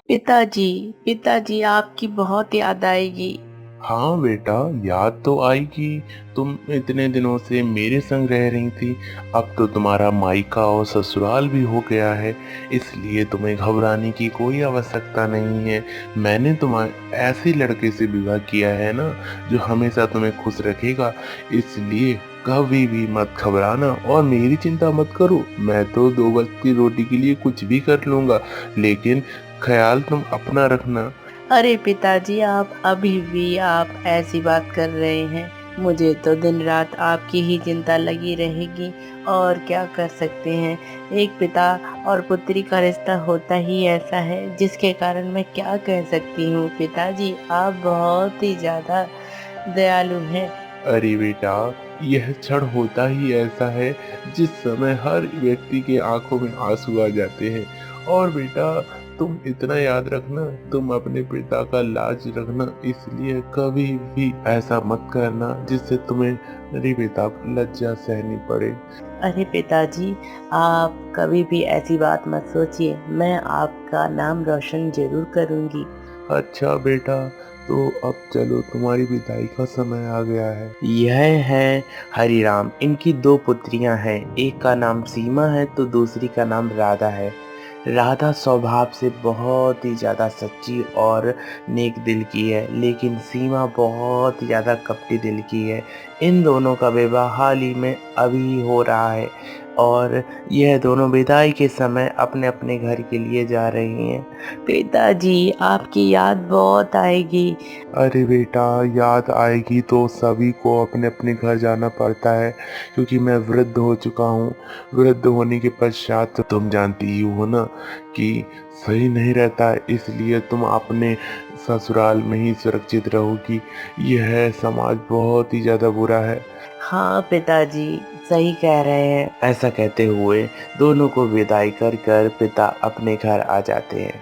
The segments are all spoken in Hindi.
पिताजी, पिताजी आपकी बहुत याद आएगी। हाँ बेटा, याद तो आएगी। तुम इतने दिनों से मेरे संग रह रही थी। अब तो तुम्हारा मायका और ससुराल भी हो गया है, इसलिए तुम्हें घबराने की कोई आवश्यकता नहीं है। मैंने तुम्हारे ऐसे लड़के से विवाह किया है ना, जो हमेशा तुम्हें खुश रखेगा। इसलिए कभी भी मत घबराना और मेरी चिंता मत करो। मैं तो 2 वक्त की रोटी के लिए कुछ भी कर लूँगा, लेकिन ख्याल तुम अपना रखना। अरे पिताजी, आप अभी भी आप ऐसी बात कर रहे हैं। मुझे तो दिन रात आपकी ही चिंता लगी रहेगी। और क्या कर सकते हैं, एक पिता और पुत्री का रिश्ता होता ही ऐसा है, जिसके कारण मैं क्या कह सकती हूँ। पिताजी, आप बहुत ही ज़्यादा दयालु हैं। अरे बेटा, यह क्षण होता ही ऐसा है जिस समय हर व्यक्ति के आंखों में आंसू आ जाते हैं। और बेटा, तुम इतना याद रखना, तुम अपने पिता का लाज रखना। इसलिए कभी भी ऐसा मत करना जिससे तुम्हें मेरे पिता को लज्जा सहनी पड़े। अरे पिताजी, आप कभी भी ऐसी बात मत सोचिए। मैं आपका नाम रोशन ज़रूर करूँगी। अच्छा बेटा, तो अब चलो, तुम्हारी विदाई का समय आ गया है। यह है हरिराम। इनकी 2 पुत्रियां हैं, एक का नाम सीमा है तो दूसरी का नाम राधा है। राधा स्वभाव से बहुत ही ज़्यादा सच्ची और नेक दिल की है, लेकिन सीमा बहुत ही ज़्यादा कपटी दिल की है। इन दोनों का विवाह हाल ही में अभी हो रहा है और यह दोनों विदाई के समय अपने अपने घर के लिए जा रही हैं। पिताजी, आपकी याद बहुत आएगी। अरे बेटा, याद आएगी तो सभी को अपने अपने घर जाना पड़ता है, क्योंकि मैं वृद्ध हो चुका हूँ। वृद्ध होने के पश्चात तो तुम जानती ही हो ना कि सही नहीं रहता है, इसलिए तुम अपने ससुराल में ही सुरक्षित रहोगी। यह समाज बहुत ही ज़्यादा बुरा है। हाँ पिताजी, सही कह रहे हैं। ऐसा कहते हुए दोनों को विदाई कर कर पिता अपने घर आ जाते हैं।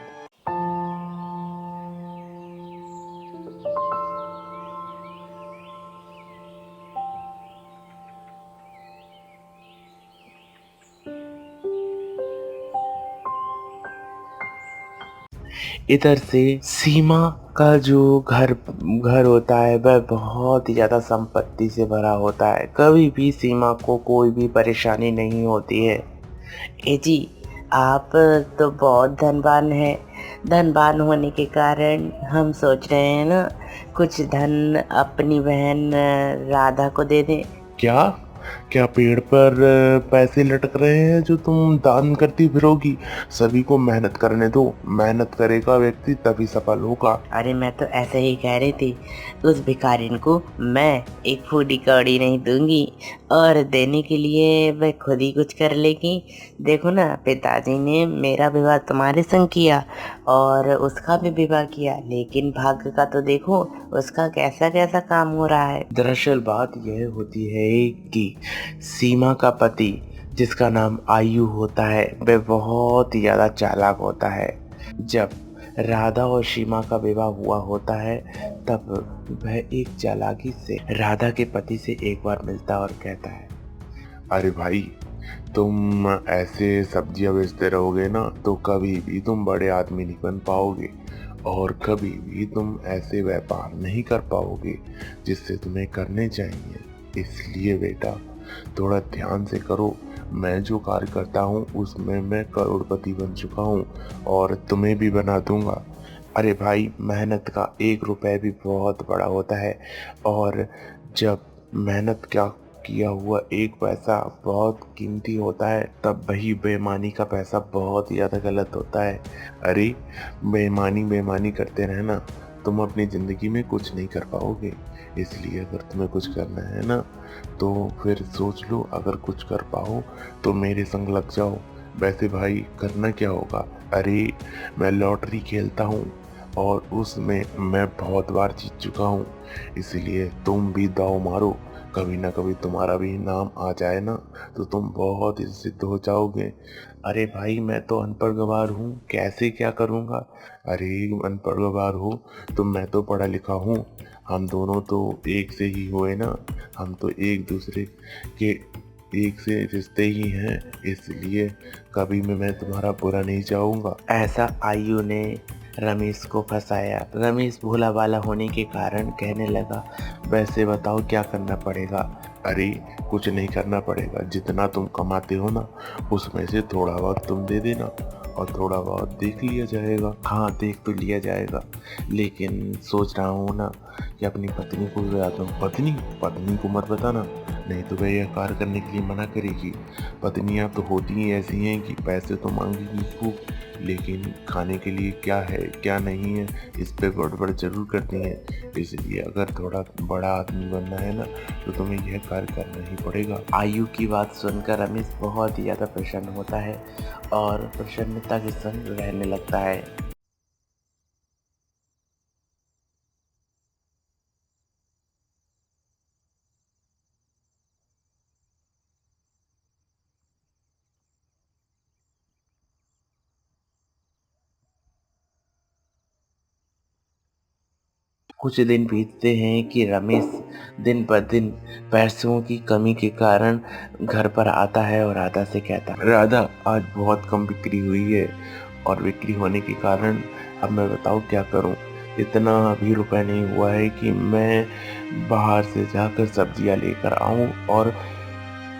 इधर से सीमा का जो घर घर होता है वह बहुत ही ज़्यादा संपत्ति से भरा होता है। कभी भी सीमा को कोई भी परेशानी नहीं होती है। ए जी, आप तो बहुत धनवान हैं। धनवान होने के कारण हम सोच रहे हैं ना, कुछ धन अपनी बहन राधा को दे दें। क्या क्या पेड़ पर पैसे लटक रहे हैं जो तुम दान करती फिरोगी? सभी को मेहनत करने दो। मेहनत करेगा व्यक्ति तभी सफल होगा। अरे मैं तो ऐसे ही कह रही थी, उस भिखारिन को मैं एक फूटी कौड़ी नहीं दूंगी, और देने के लिए वह खुद ही कुछ कर लेगी। देखो ना, पिताजी ने मेरा विवाह तुम्हारे संग किया और उसका भी विवाह किया, लेकिन भाग्य का तो देखो, उसका कैसा कैसा काम हो रहा है। दरअसल बात यह होती है कि सीमा का पति, जिसका नाम आयु होता है, वह बहुत ही ज़्यादा चालाक होता है। जब राधा और सीमा का विवाह हुआ होता है तब वह एक चालाकी से राधा के पति से एक बार मिलता और कहता है, अरे भाई, तुम ऐसे सब्जियां बेचते रहोगे ना तो कभी भी तुम बड़े आदमी नहीं बन पाओगे, और कभी भी तुम ऐसे व्यापार नहीं कर पाओगे जिससे तुम्हें करने चाहिए। इसलिए बेटा, थोड़ा ध्यान से करो। मैं जो कार्य करता हूँ उसमें मैं करोड़पति बन चुका हूँ, और तुम्हें भी बना दूंगा। अरे भाई, मेहनत का 1 रुपए भी बहुत बड़ा होता है, और जब मेहनत क्या किया हुआ 1 पैसा बहुत कीमती होता है, तब वही बेईमानी का पैसा बहुत ही ज़्यादा गलत होता है। अरे, बेईमानी बेईमानी करते रहना, तुम अपनी ज़िंदगी में कुछ नहीं कर पाओगे। इसलिए अगर तुम्हें कुछ करना है ना, तो फिर सोच लो, अगर कुछ कर पाओ तो मेरे संग लग जाओ। वैसे भाई, करना क्या होगा? अरे, मैं लॉटरी खेलता हूँ और उसमें मैं बहुत बार जीत चुका हूँ। इसलिए तुम भी दांव मारो, कभी ना कभी तुम्हारा भी नाम आ जाए ना, तो तुम बहुत ही सिद्ध हो जाओगे। अरे भाई, मैं तो अनपढ़ गवार हूँ, कैसे क्या करूँगा? अरे, अनपढ़ गवार हो तो मैं तो पढ़ा लिखा हूँ। हम दोनों तो एक से ही हुए ना। हम तो एक दूसरे के एक से रिश्ते ही हैं, इसलिए कभी मैं तुम्हारा बुरा नहीं चाहूँगा। ऐसा आयु ने रमेश को फंसाया। रमेश भोला भाला होने के कारण कहने लगा, वैसे बताओ क्या करना पड़ेगा? अरे कुछ नहीं करना पड़ेगा, जितना तुम कमाते हो ना उसमें से थोड़ा बहुत तुम दे देना और थोड़ा बहुत देख लिया जाएगा। हाँ, देख तो लिया जाएगा, लेकिन सोच रहा हूँ ना कि अपनी पत्नी को बता दूँ। पत्नी पत्नी को मत बताना, नहीं तो वह यह कार्य करने के लिए मना करेगी। पत्नियां तो होती ही ऐसी हैं कि पैसे तो मांगेगी खूब, लेकिन खाने के लिए क्या है क्या नहीं है इस पे गड़बड़ जरूर करती हैं। इसलिए अगर थोड़ा बड़ा आदमी बनना है ना तो तुम्हें यह कार्य करना ही पड़ेगा। आयु की बात सुनकर रमेश बहुत ही ज़्यादा प्रसन्न होता है और प्रसन्नता के संग रहने लगता है। कुछ दिन बीतते हैं कि रमेश दिन पर दिन पैसों की कमी के कारण घर पर आता है और राधा से कहता है, राधा आज बहुत कम बिक्री हुई है और बिक्री होने के कारण अब मैं बताऊँ क्या करूँ। इतना भी रुपए नहीं हुआ है कि मैं बाहर से जाकर सब्जियां लेकर आऊं और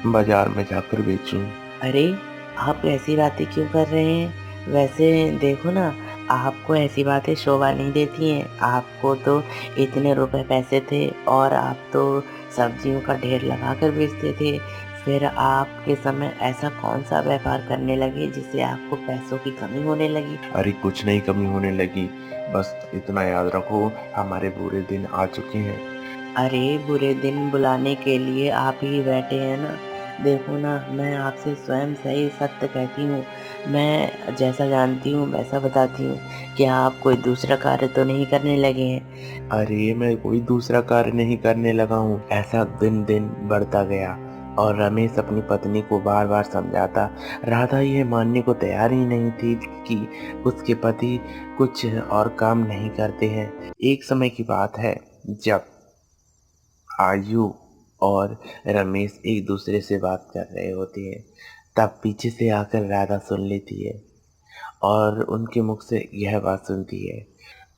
बाजार में जाकर बेचूं। अरे आप ऐसी बातें क्यों कर रहे हैं? वैसे देखो ना, आपको ऐसी बातें शोभा नहीं देती हैं। आपको तो इतने रुपए पैसे थे और आप तो सब्जियों का ढेर लगा कर बेचते थे। फिर आपके समय ऐसा कौन सा व्यापार करने लगे जिससे आपको पैसों की कमी होने लगी? अरे कुछ नहीं कमी होने लगी, बस इतना याद रखो हमारे बुरे दिन आ चुके हैं। अरे बुरे दिन बुलाने के लिए आप ही बैठे हैं ना। देखो ना, मैं आपसे स्वयं सही सत्य कहती हूँ। मैं जैसा जानती हूँ वैसा बताती हूँ। क्या आप कोई दूसरा कार्य तो नहीं करने लगे हैं? अरे मैं कोई दूसरा कार्य नहीं करने लगा हूँ। ऐसा दिन दिन बढ़ता गया और रमेश अपनी पत्नी को बार बार समझाता। राधा यह मानने को तैयार ही नहीं थी कि उसके पति कुछ और काम नहीं करते हैं। एक समय की बात है जब आयु और रमेश एक दूसरे से बात कर रहे होते हैं, तब पीछे से आकर राधा सुन लेती है और उनके मुख से यह बात सुनती है।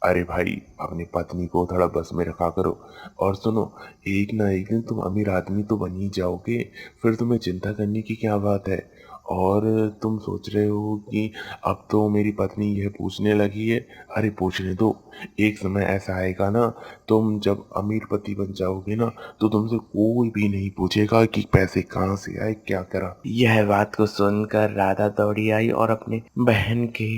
अरे भाई अपनी पत्नी को थोड़ा बस में रखा करो। और सुनो, एक ना एक दिन तुम अमीर आदमी तो बन ही जाओगे, फिर तुम्हें चिंता करने की क्या बात है। और तुम सोच रहे हो कि अब तो मेरी पत्नी यह पूछने लगी है, अरे पूछने दो। एक समय ऐसा आएगा ना, तुम जब अमीर पति बन जाओगे ना तो तुमसे कोई भी नहीं पूछेगा कि पैसे कहाँ से आए क्या करा। यह बात को सुनकर राधा दौड़ी आई और अपने बहन के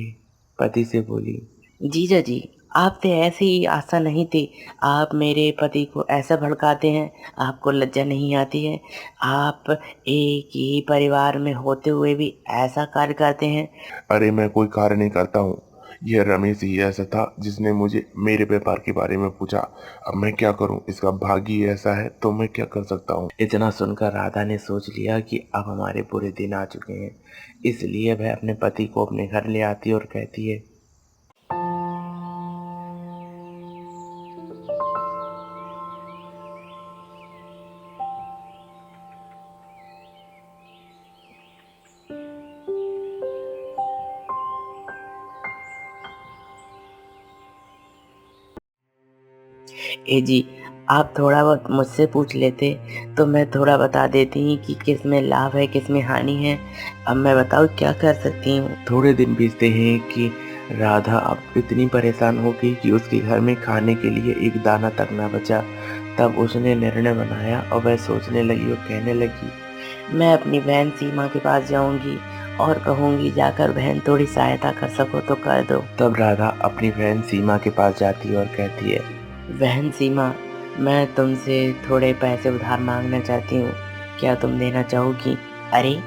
पति से बोली, जीजा जी, आपसे ऐसी आशा नहीं थी। आप मेरे पति को ऐसा भड़काते हैं, आपको लज्जा नहीं आती है? आप एक ही परिवार में होते हुए भी ऐसा कार्य करते हैं? अरे मैं कोई कार्य नहीं करता हूँ, यह रमेश ही ऐसा था जिसने मुझे मेरे व्यापार के बारे में पूछा। अब मैं क्या करूँ, इसका भाग्य ही ऐसा है तो मैं क्या कर सकता हूँ। इतना सुनकर राधा ने सोच लिया कि अब हमारे बुरे दिन आ चुके हैं। इसलिए वह अपने पति को अपने घर ले आती और कहती है, ए जी, आप थोड़ा बहुत मुझसे पूछ लेते तो मैं थोड़ा बता देती कि किस में लाभ है किस में हानि है। अब मैं बताऊँ क्या कर सकती हूँ? थोड़े दिन बीतते हैं कि राधा अब इतनी परेशान हो गई कि उसके घर में खाने के लिए एक दाना तक ना बचा। तब उसने निर्णय बनाया और वह सोचने लगी और कहने लगी, मैं अपनी बहन सीमा के पास जाऊंगी और कहूंगी जाकर बहन थोड़ी सहायता कर सको तो कर दो। तब राधा अपनी बहन सीमा के पास जाती है और कहती है, बहन सीमा, मैं तुमसे थोड़े पैसे उधार मांगना चाहती हूँ, क्या तुम देना चाहोगी? अरे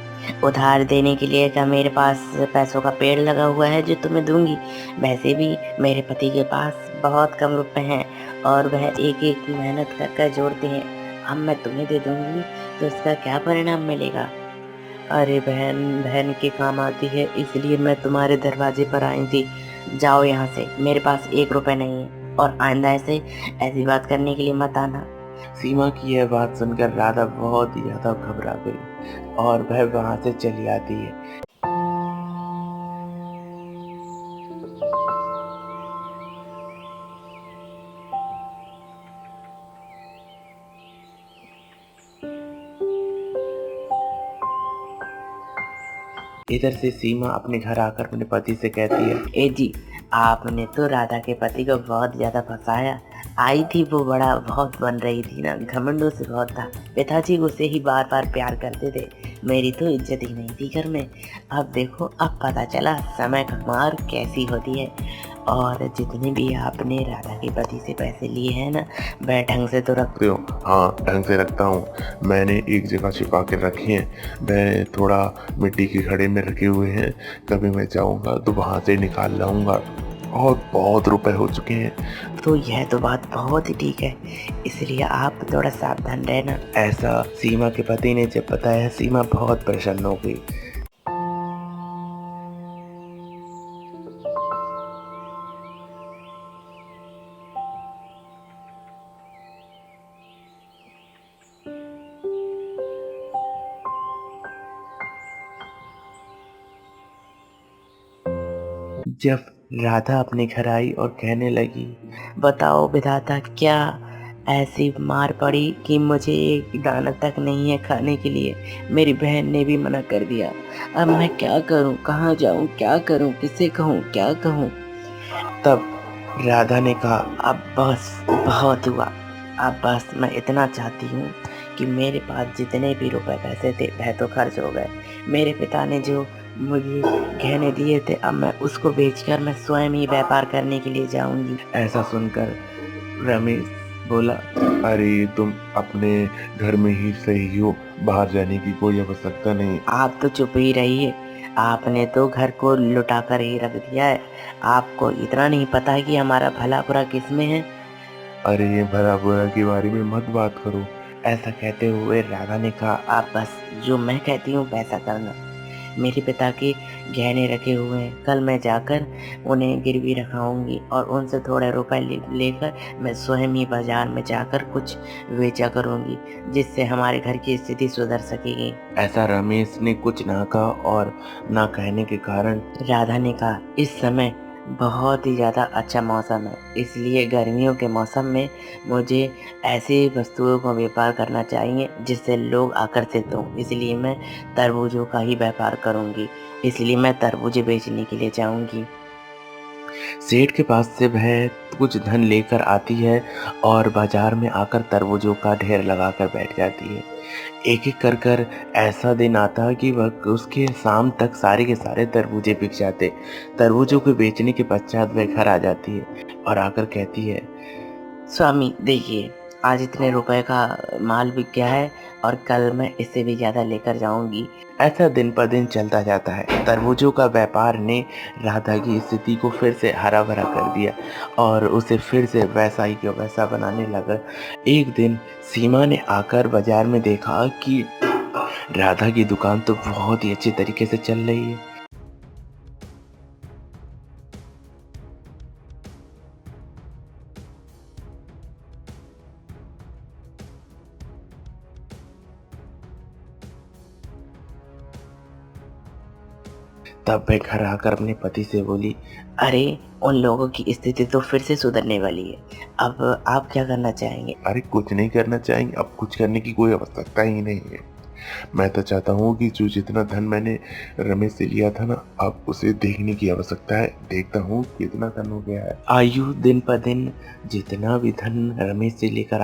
उधार देने के लिए क्या मेरे पास पैसों का पेड़ लगा हुआ है जो तुम्हें दूंगी? वैसे भी मेरे पति के पास बहुत कम रुपए हैं और वह एक एक मेहनत कर कर जोड़ते हैं। अब मैं तुम्हें दे दूंगी तो इसका क्या परिणाम मिलेगा? अरे बहन बहन के काम आती है, इसलिए मैं तुम्हारे दरवाजे पर आई थी। जाओ यहाँ से, मेरे पास एक रुपए नहीं है और आइंदा ऐसे ऐसी बात करने के लिए मत आना। सीमा की यह बात सुनकर राधा बहुत ही ज्यादा घबरा गई और वह वहां से चली आती है। इधर से सीमा अपने घर आकर अपने पति से कहती है, ए जी, आपने तो राधा के पति को बहुत ज्यादा फंसाया। आई थी वो बड़ा बहुत बन रही थी ना, घमंडों से बहुत था। पिताजी उसे ही बार बार प्यार करते थे, मेरी तो इज्जत ही नहीं थी घर में। अब देखो, अब पता चला समय का मार कैसी होती है। और जितने भी आपने राधा के पति से पैसे लिए हैं ना, वह ढंग से तो रख। हो? हाँ, ढंग से रखता हूँ। मैंने एक जगह छिपा के रखे हैं। मैं थोड़ा मिट्टी के घड़े में रखे हुए हैं। कभी मैं जाऊँगा तो वहाँ से निकाल लाऊंगा। और बहुत रुपए हो चुके हैं। तो यह तो बात बहुत ही ठीक है, इसलिए आप थोड़ा सावधान रहना। ऐसा सीमा के पति ने जब बताया, सीमा बहुत प्रसन्न हो गई। जब राधा अपने घर आई और कहने लगी, बताओ विधाता, क्या ऐसी मार पड़ी कि मुझे एक दाना तक नहीं है खाने के लिए। मेरी बहन ने भी मना कर दिया। अब मैं क्या करूं, कहाँ जाऊं, क्या करूं, किसे कहूं, क्या कहूं। तब राधा ने कहा, अब बस बहुत हुआ। अब बस मैं इतना चाहती हूँ कि मेरे पास जितने भी रुपए पैसे थे वह तो खर्च हो गए। मेरे पिता ने जो मुझे गहने दिए थे, अब मैं उसको बेचकर मैं स्वयं ही व्यापार करने के लिए जाऊंगी। ऐसा सुनकर रमेश बोला, अरे तुम अपने घर में ही सही हो, बाहर जाने की कोई आवश्यकता नहीं। आप तो चुप ही रहिए, आपने तो घर को लुटा कर ही रख दिया है। आपको इतना नहीं पता है कि हमारा भला बुरा किस में है। अरे ये भला बुरा के बारे में मत बात करो। ऐसा कहते हुए राधा ने कहा, आप बस जो मैं कहती हूँ वैसा करना। मेरे पिता के गहने रखे हुए हैं, कल मैं जाकर उन्हें गिरवी रखाऊंगी और उनसे थोड़े रुपए लेकर मैं स्वयं ही बाजार में जाकर कुछ बेचा करूंगी, जिससे हमारे घर की स्थिति सुधर सकेगी। ऐसा रमेश ने कुछ ना कहा और ना कहने के कारण राधा ने कहा, इस समय बहुत ही ज़्यादा अच्छा मौसम है, इसलिए गर्मियों के मौसम में मुझे ऐसी वस्तुओं का व्यापार करना चाहिए जिससे लोग आकर्षित हों। इसलिए मैं तरबूजों का ही व्यापार करूंगी, इसलिए मैं तरबूजे बेचने के लिए जाऊंगी। सेठ के पास से वह कुछ धन लेकर आती है और बाजार में आकर तरबूजों का ढेर लगाकर बैठ जाती है। एक एक कर ऐसा दिन आता है कि वह उसके शाम तक सारे के सारे तरबूजे बिक जाते। तरबूजों को बेचने के पश्चात वह घर आ जाती है और आकर कहती है, स्वामी देखिए, आज इतने रुपए का माल बिक गया है और कल मैं इससे भी ज़्यादा लेकर जाऊंगी। ऐसा दिन पर दिन चलता जाता है। तरबूजों का व्यापार ने राधा की स्थिति को फिर से हरा भरा कर दिया और उसे फिर से वैसा ही का वैसा बनाने लगा। एक दिन सीमा ने आकर बाजार में देखा कि राधा की दुकान तो बहुत ही अच्छे तरीके से चल रही है। तब वह घर आकर अपने पति से बोली, अरे उन लोगों की स्थिति तो फिर से सुधरने वाली है, अब आप क्या करना चाहेंगे? अरे कुछ नहीं करना चाहेंगे, अब कुछ करने की कोई आवश्यकता ही नहीं है। मैं तो चाहता हूँ कि जो जितना धन मैंने रमेश से लिया था ना, अब उसे देखने की आवश्यकता है। देखता हूँ कितना धन हो गया है। आयु दिन पर दिन जितना भी धन रमेश से लेकर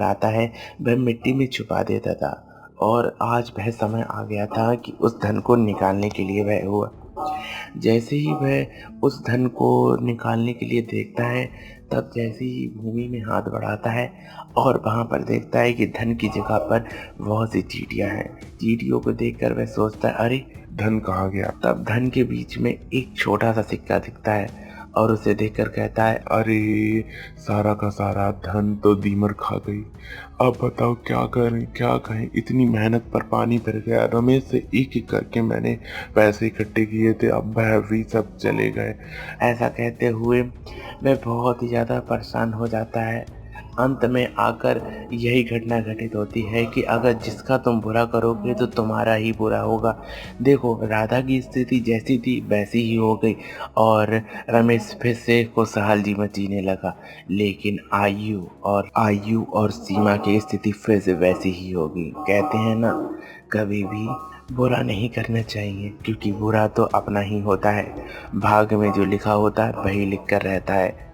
आता है वह मिट्टी में छुपा देता था और आज वह समय आ गया था कि उस धन को निकालने के लिए वह हुआ। जैसे ही वह उस धन को निकालने के लिए देखता है, तब जैसे ही भूमि में हाथ बढ़ाता है और वहाँ पर देखता है कि धन की जगह पर बहुत सी चींटियाँ हैं। चींटियों को देखकर वह सोचता है, अरे धन कहाँ गया? तब धन के बीच में एक छोटा सा सिक्का दिखता है और उसे देखकर कहता है, अरे सारा का सारा धन तो दीमर खा गई। अब बताओ क्या करें, क्या कहें। इतनी मेहनत पर पानी फिर गया। रमेश से एक एक करके मैंने पैसे इकट्ठे किए थे, अब वह भी सब चले गए। ऐसा कहते हुए वह बहुत ही ज़्यादा परेशान हो जाता है। अंत में आकर यही घटना घटित होती है कि अगर जिसका तुम बुरा करोगे तो तुम्हारा ही बुरा होगा। देखो, राधा की स्थिति जैसी थी वैसी ही हो गई और रमेश फिर से खुशहाल जीवन जीने लगा, लेकिन आयु और सीमा की स्थिति फिर से वैसी ही होगी। कहते हैं ना, कभी भी बुरा नहीं करना चाहिए, क्योंकि बुरा तो अपना ही होता है। भाग में जो लिखा होता है वही लिख कर रहता है।